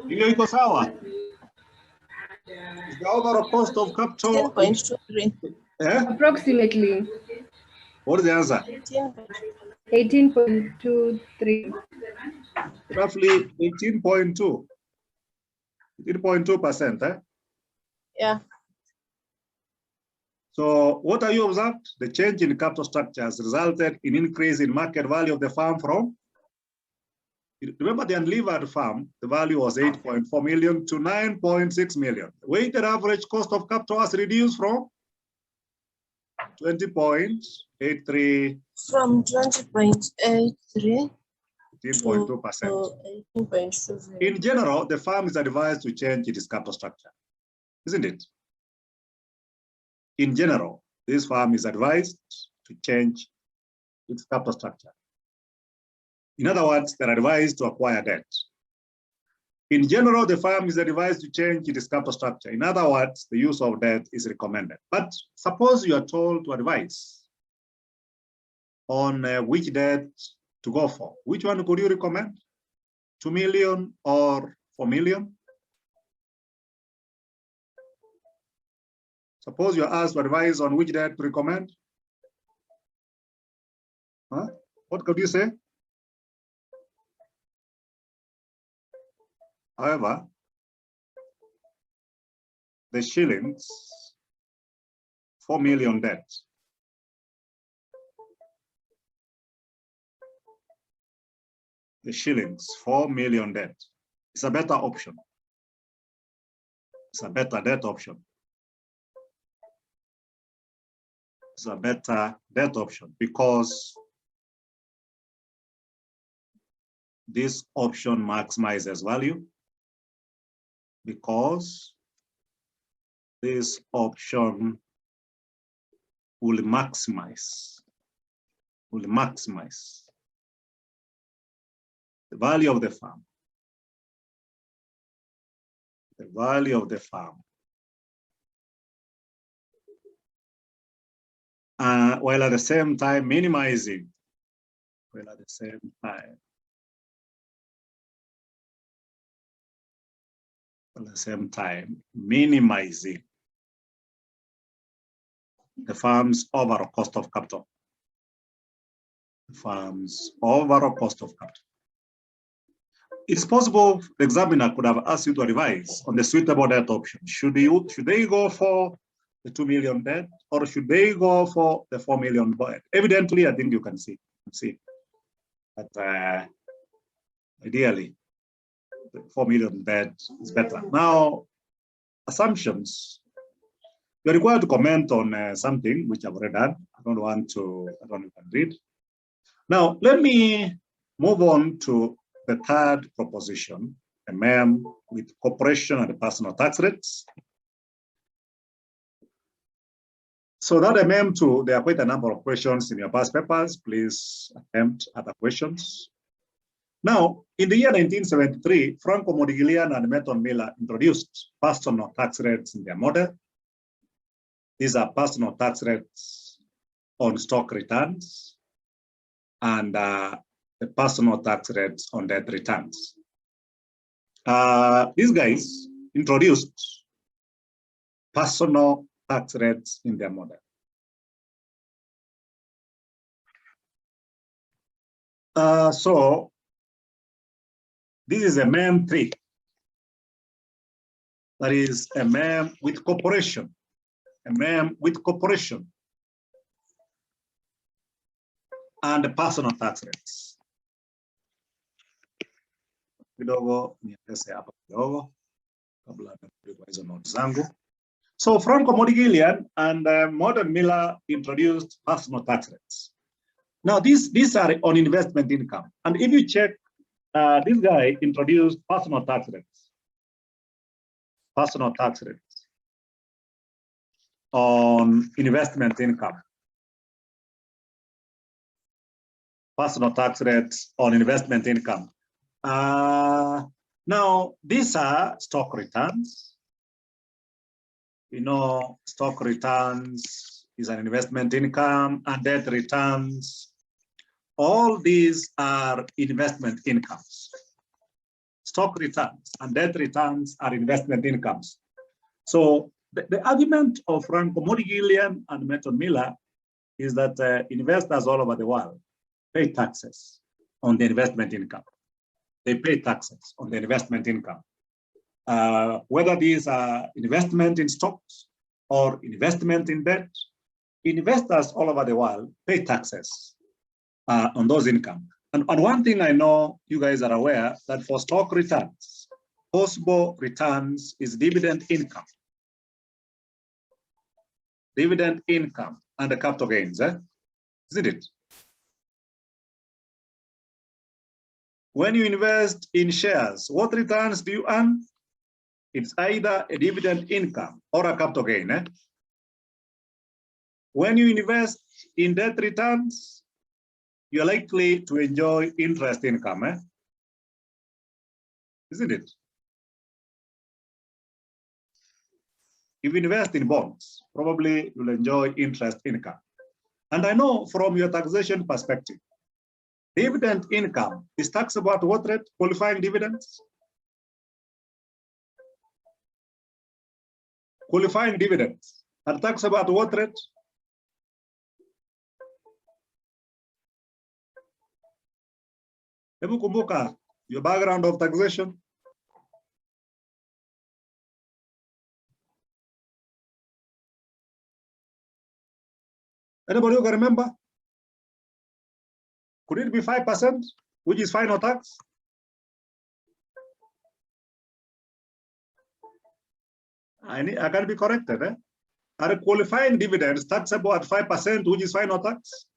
Hiyo iko sawa? Is the overall cost of capital 10.23. Approximately. What is the answer? 18.23. Roughly 18.2. 18.2%. Yeah. So what are you observed? The change in capital structure has resulted in increase in market value of the firm from, remember the unlevered firm, the value was 8.4 million to 9.6 million. Weighted average cost of capital has reduced from 20.83. From 20.83 18.2%. 18.20. In general, the firm is advised to change its capital structure, isn't it? In general, this firm is advised to change its capital structure. In other words, they're advised to acquire debt. In general, the firm is advised to change its capital structure. In other words, the use of debt is recommended. But suppose you are told to advise on which debt to go for. Which one could you recommend? 2 million or 4 million? Suppose you're asked to advise on which debt to recommend. What could you say? However, the shillings, 4 million debt. The shillings, 4 million debt. It's a better option. It's a better debt option. It's a better debt option because this option maximizes value, because this option will maximize the value of the firm. The value of the firm. While at the same time minimizing, the at the same time minimizing the firm's overall cost of capital. The firm's overall cost of capital. It's possible the examiner could have asked you to advise on the suitable debt option. Should they go for the 2 million debt, or should they go for the 4 million debt? Evidently, I think you can see. But ideally, the 4 million debt is better. Now, assumptions. You're required to comment on something which I've already done. I don't want to read. Now, let me move on to the third proposition, a MEM with corporation and personal tax rates. So that MEM2, there are quite a number of questions in your past papers. Please attempt other questions. Now, in the year 1973, Franco Modigliani and Merton Miller introduced personal tax rates in their model. These are personal tax rates on stock returns and the personal tax rates on debt returns. These guys introduced personal tax rates in their model. So this is a MEM 3. That is a MEM with corporation. A MEM with corporation and the personal tax rates. So Franco Modigliani and Merton Miller introduced personal tax rates. Now these are on investment income. And if you check, this guy introduced personal tax rates. Personal tax rates on investment income. Personal tax rates on investment income. Now, these are stock returns. You know, stock returns is an investment income, and debt returns. All these are investment incomes. Stock returns and debt returns are investment incomes. So the argument of Franco Modigliani and Merton Miller is that investors all over the world pay taxes on the investment income. They pay taxes on the investment income. Whether these are investment in stocks or investment in debt, investors all over the world pay taxes on those income. And one thing I know you guys are aware that for stock returns, possible returns is dividend income. Dividend income and the capital gains, isn't it? When you invest in shares, what returns do you earn? It's either a dividend income or a capital gain. When you invest in debt returns, you're likely to enjoy interest income, isn't it? If you invest in bonds, probably you'll enjoy interest income. And I know from your taxation perspective, dividend income is taxable at what rate? Qualifying dividends? Qualifying dividends are taxable at what rate? Hebu kumbuka your background of taxation. Anybody who can remember? Could it be 5%, which is final tax? I can be corrected. Are qualifying dividends taxable at 5%, which is final tax?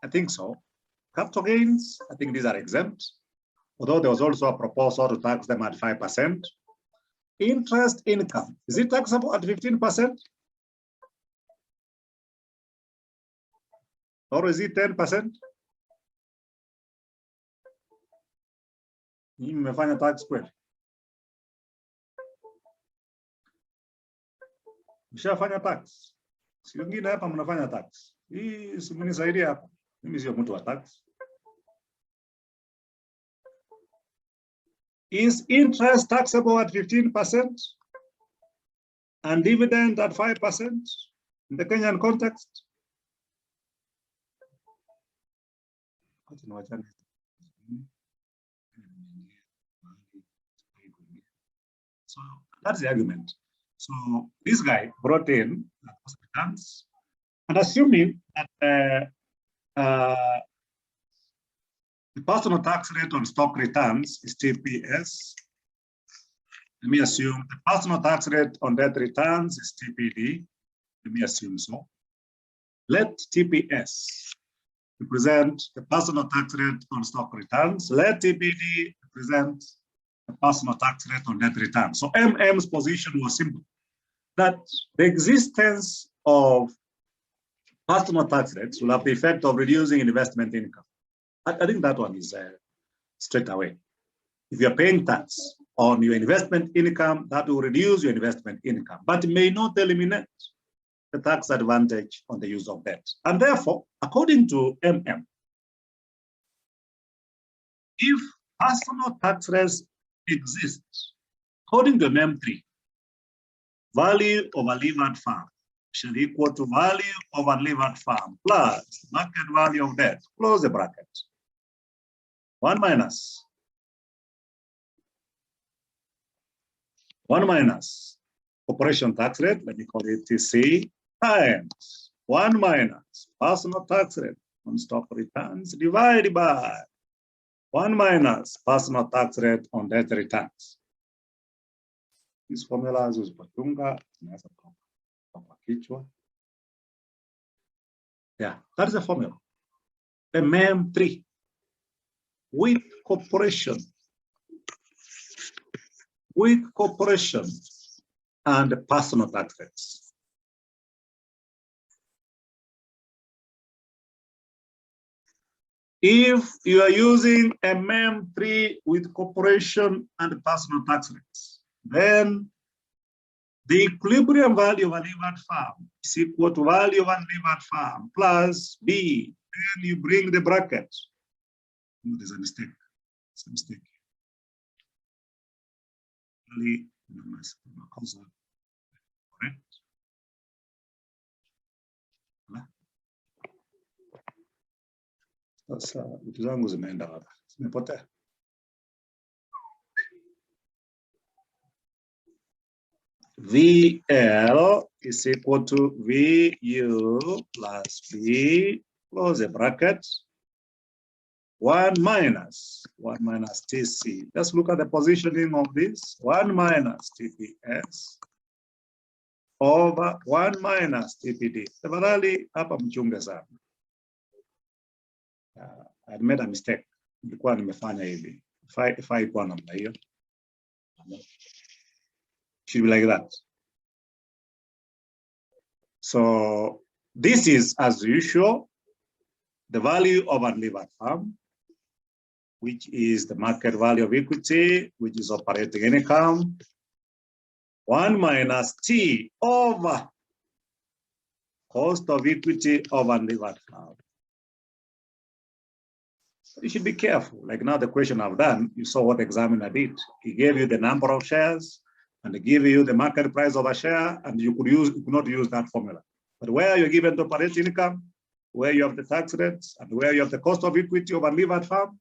I think so. Capital gains, I think these are exempt, although there was also a proposal to tax them at 5%. Interest income, is it taxable at 15%? Or is it 10%? Mmefanya tax kweli? Mshafanya tax? Si wengine hapa mnafanya tax. Hii simenisaidia hapa. Mimi sio mtu wa tax. Is interest taxable at 15% and dividend at 5% in the Kenyan context? So that's the argument. So this guy brought in returns, and assuming that the personal tax rate on stock returns is TPS. Let me assume the personal tax rate on debt returns is TPD. Let me assume so. Let TPS represent the personal tax rate on stock returns. Let TPD represent the personal tax rate on debt returns. So MM's position was simple, that the existence of personal tax rates will have the effect of reducing investment income. I think that one is straight away. If you're paying tax on your investment income, that will reduce your investment income, but may not eliminate the tax advantage on the use of debt. And therefore, according to MM, if personal tax rates exist, according to MM3, value of a levered farm shall equal to value of a levered farm plus market value of debt, close the bracket. 1 minus 1 minus corporation tax rate, let me call it TC, times 1 minus personal tax rate on stock returns divided by 1 minus personal tax rate on debt returns. These formulas is Patunga. Yeah, that's the formula. The MEM3 with corporation and personal tax rates. If you are using a MEM3 with corporation and personal tax rates, then the equilibrium value of a levered farm is equal to value of a levered farm plus B. Then you bring the bracket. Oh, there's a mistake. It's a mistake. Correct. Sasa vitu zangu zimeenda wapi? Zimepotea. VL is equal to VU plus B, close the bracket. 1 minus TC. Let's look at the positioning of this. 1 minus TPS over 1 minus TPD. Tafadhali hapa mchunge sana. I made a mistake. Nilikuwa nimefanya hivi. If I ikuwa namna hiyo. Should be like that. So this is, as usual, the value of unlevered farm, which is the market value of equity, which is operating income, 1 minus T over cost of equity of unlevered farm. You should be careful. Like now the question I've done, you saw what the examiner did. He gave you the number of shares and he gave you the market price of a share, and you could not use that formula. But where you're given the operating income, where you have the tax rates, and where you have the cost of equity of a levered farm,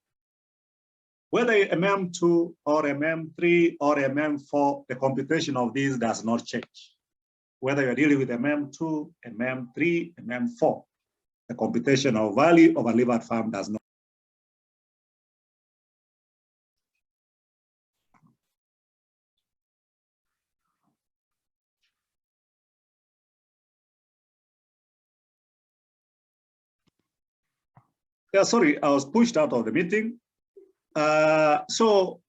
whether MM2 or MM3 or MM4, the computation of these does not change. Whether you're dealing with MM2, MM3, MM4, the computation of value of a levered farm does not. Yeah, sorry, I was pushed out of the meeting. So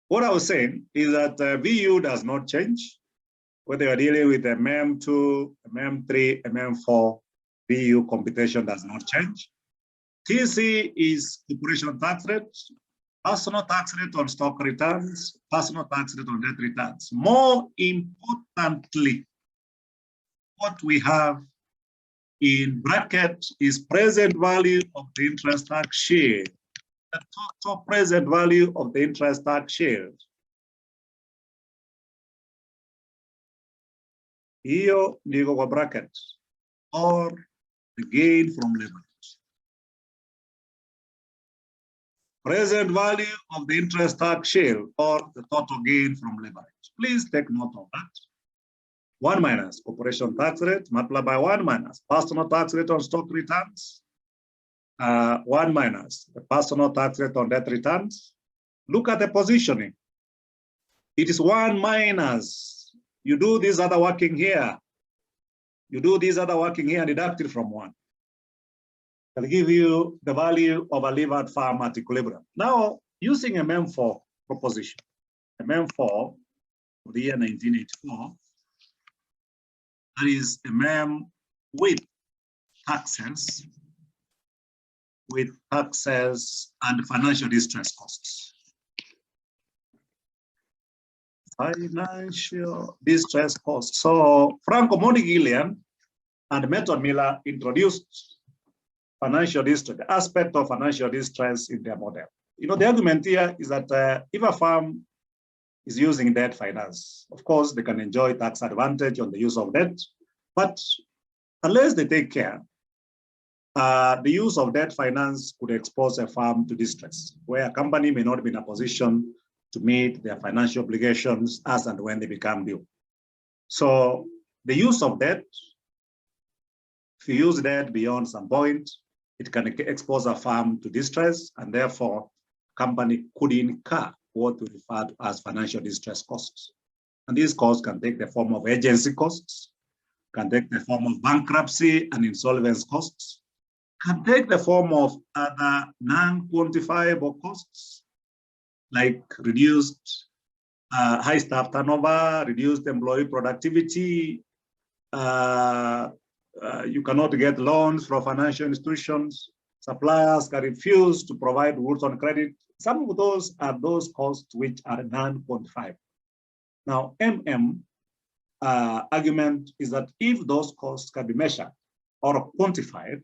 what I was saying is that VU does not change. Whether you're dealing with MM2, MM3, MM4, VU computation does not change. TC is corporation tax rate, personal tax rate on stock returns, personal tax rate on debt returns. More importantly, what we have in bracket is present value of the interest tax share the total present value of the interest tax shield. Hiyo ndiko kwa bracket, or the gain from leverage. Present value of the interest tax shield or the total gain from leverage. Please take note of that. 1 minus corporation tax rate multiplied by 1 minus personal tax rate on stock returns. 1 minus the personal tax rate on debt returns. Look at the positioning. It is 1 minus. You do this other working here. You do this other working here and deduct it from 1. I'll give you the value of a levered farm at equilibrium. Now, using a MEM4 proposition, a MEM4 of the year 1984, that is a MEM with taxes and financial distress costs. Financial distress costs. So Franco Modigliani and Merton Miller introduced financial distress, the aspect of financial distress in their model. You know, the argument here is that if a firm is using debt finance, of course, they can enjoy tax advantage on the use of debt, but unless they take care, the use of debt finance could expose a firm to distress, where a company may not be in a position to meet their financial obligations as and when they become due. So the use of debt, if you use debt beyond some point, it can expose a firm to distress, and therefore company could incur what we refer to as financial distress costs. And these costs can take the form of agency costs, can take the form of bankruptcy and insolvency costs, can take the form of other non-quantifiable costs, like reduced high staff turnover, reduced employee productivity. You cannot get loans from financial institutions. Suppliers can refuse to provide goods on credit. Some of those are those costs which are non-quantifiable. Now, argument is that if those costs can be measured or quantified,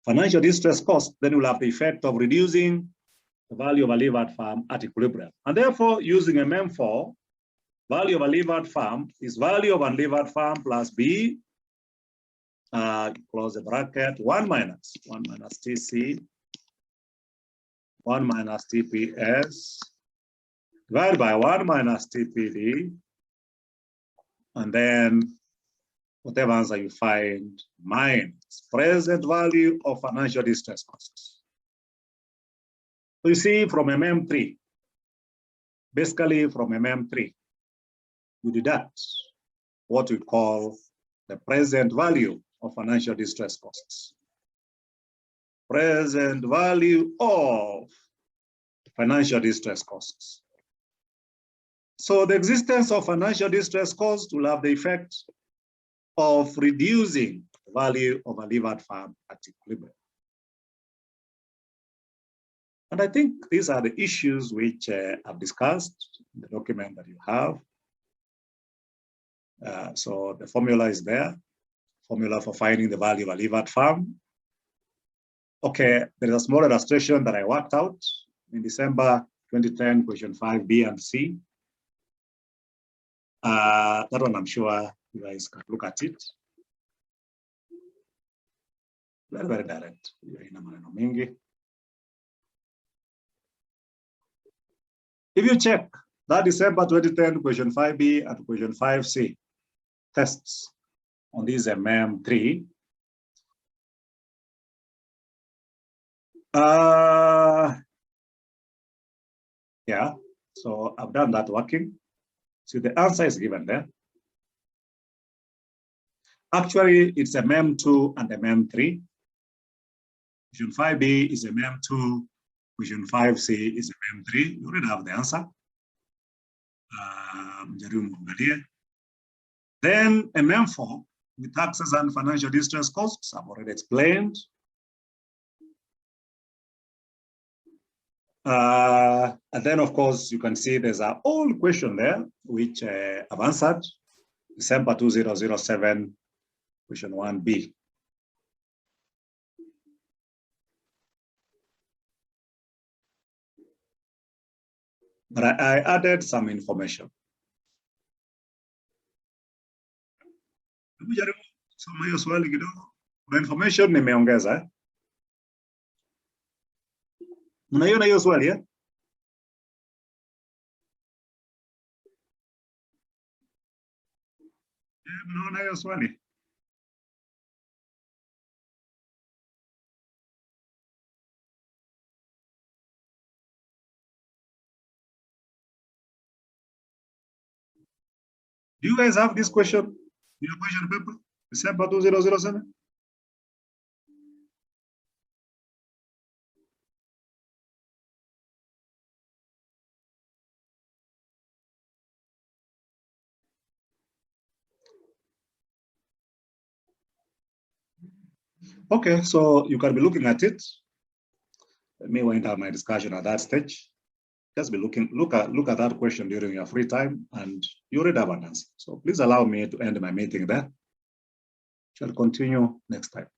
financial distress costs then will have the effect of reducing the value of a levered farm at equilibrium. And therefore, using a MEM4, value of a levered farm is value of unlevered farm plus B, close the bracket, 1 minus TC, 1 minus TPS, divided by 1 minus TPD, and then whatever answer you find, minus present value of financial distress costs. So you see from MM3, basically from MM3, you deduct what we call the present value of financial distress costs. Present value of financial distress costs. So the existence of financial distress costs will have the effect of reducing the value of a levered farm at equilibrium. And I think these are the issues which I've discussed in the document that you have. So the formula is there, formula for finding the value of a levered farm. Okay, there is a small illustration that I worked out in December 2010, question 5B and C. That one I'm sure you guys can look at it. Very, very direct. If you check that December 2010, question 5B and question 5C tests on this MM3, yeah, so I've done that working. So the answer is given there. Actually, it's a MEM2 and a MEM3. Question 5B is a MEM2. Question 5C is a MEM3. You already have the answer. Then a MEM4 with taxes and financial distress costs, I've already explained. And then, of course, you can see there's an old question there, which I've answered, December 2007, question 1B. But I added some information. Hebu jaribu soma hiyo swali kidogo. Kuna information nimeongeza. Mnaiona hiyo swali eh? Mnaona hiyo swali? Do you guys have this question in your question paper? December 2007? Okay, so you can be looking at it. Let me wind up my discussion at that stage. Just be look at that question during your free time, and you already have an answer. So please allow me to end my meeting there. Shall continue next time.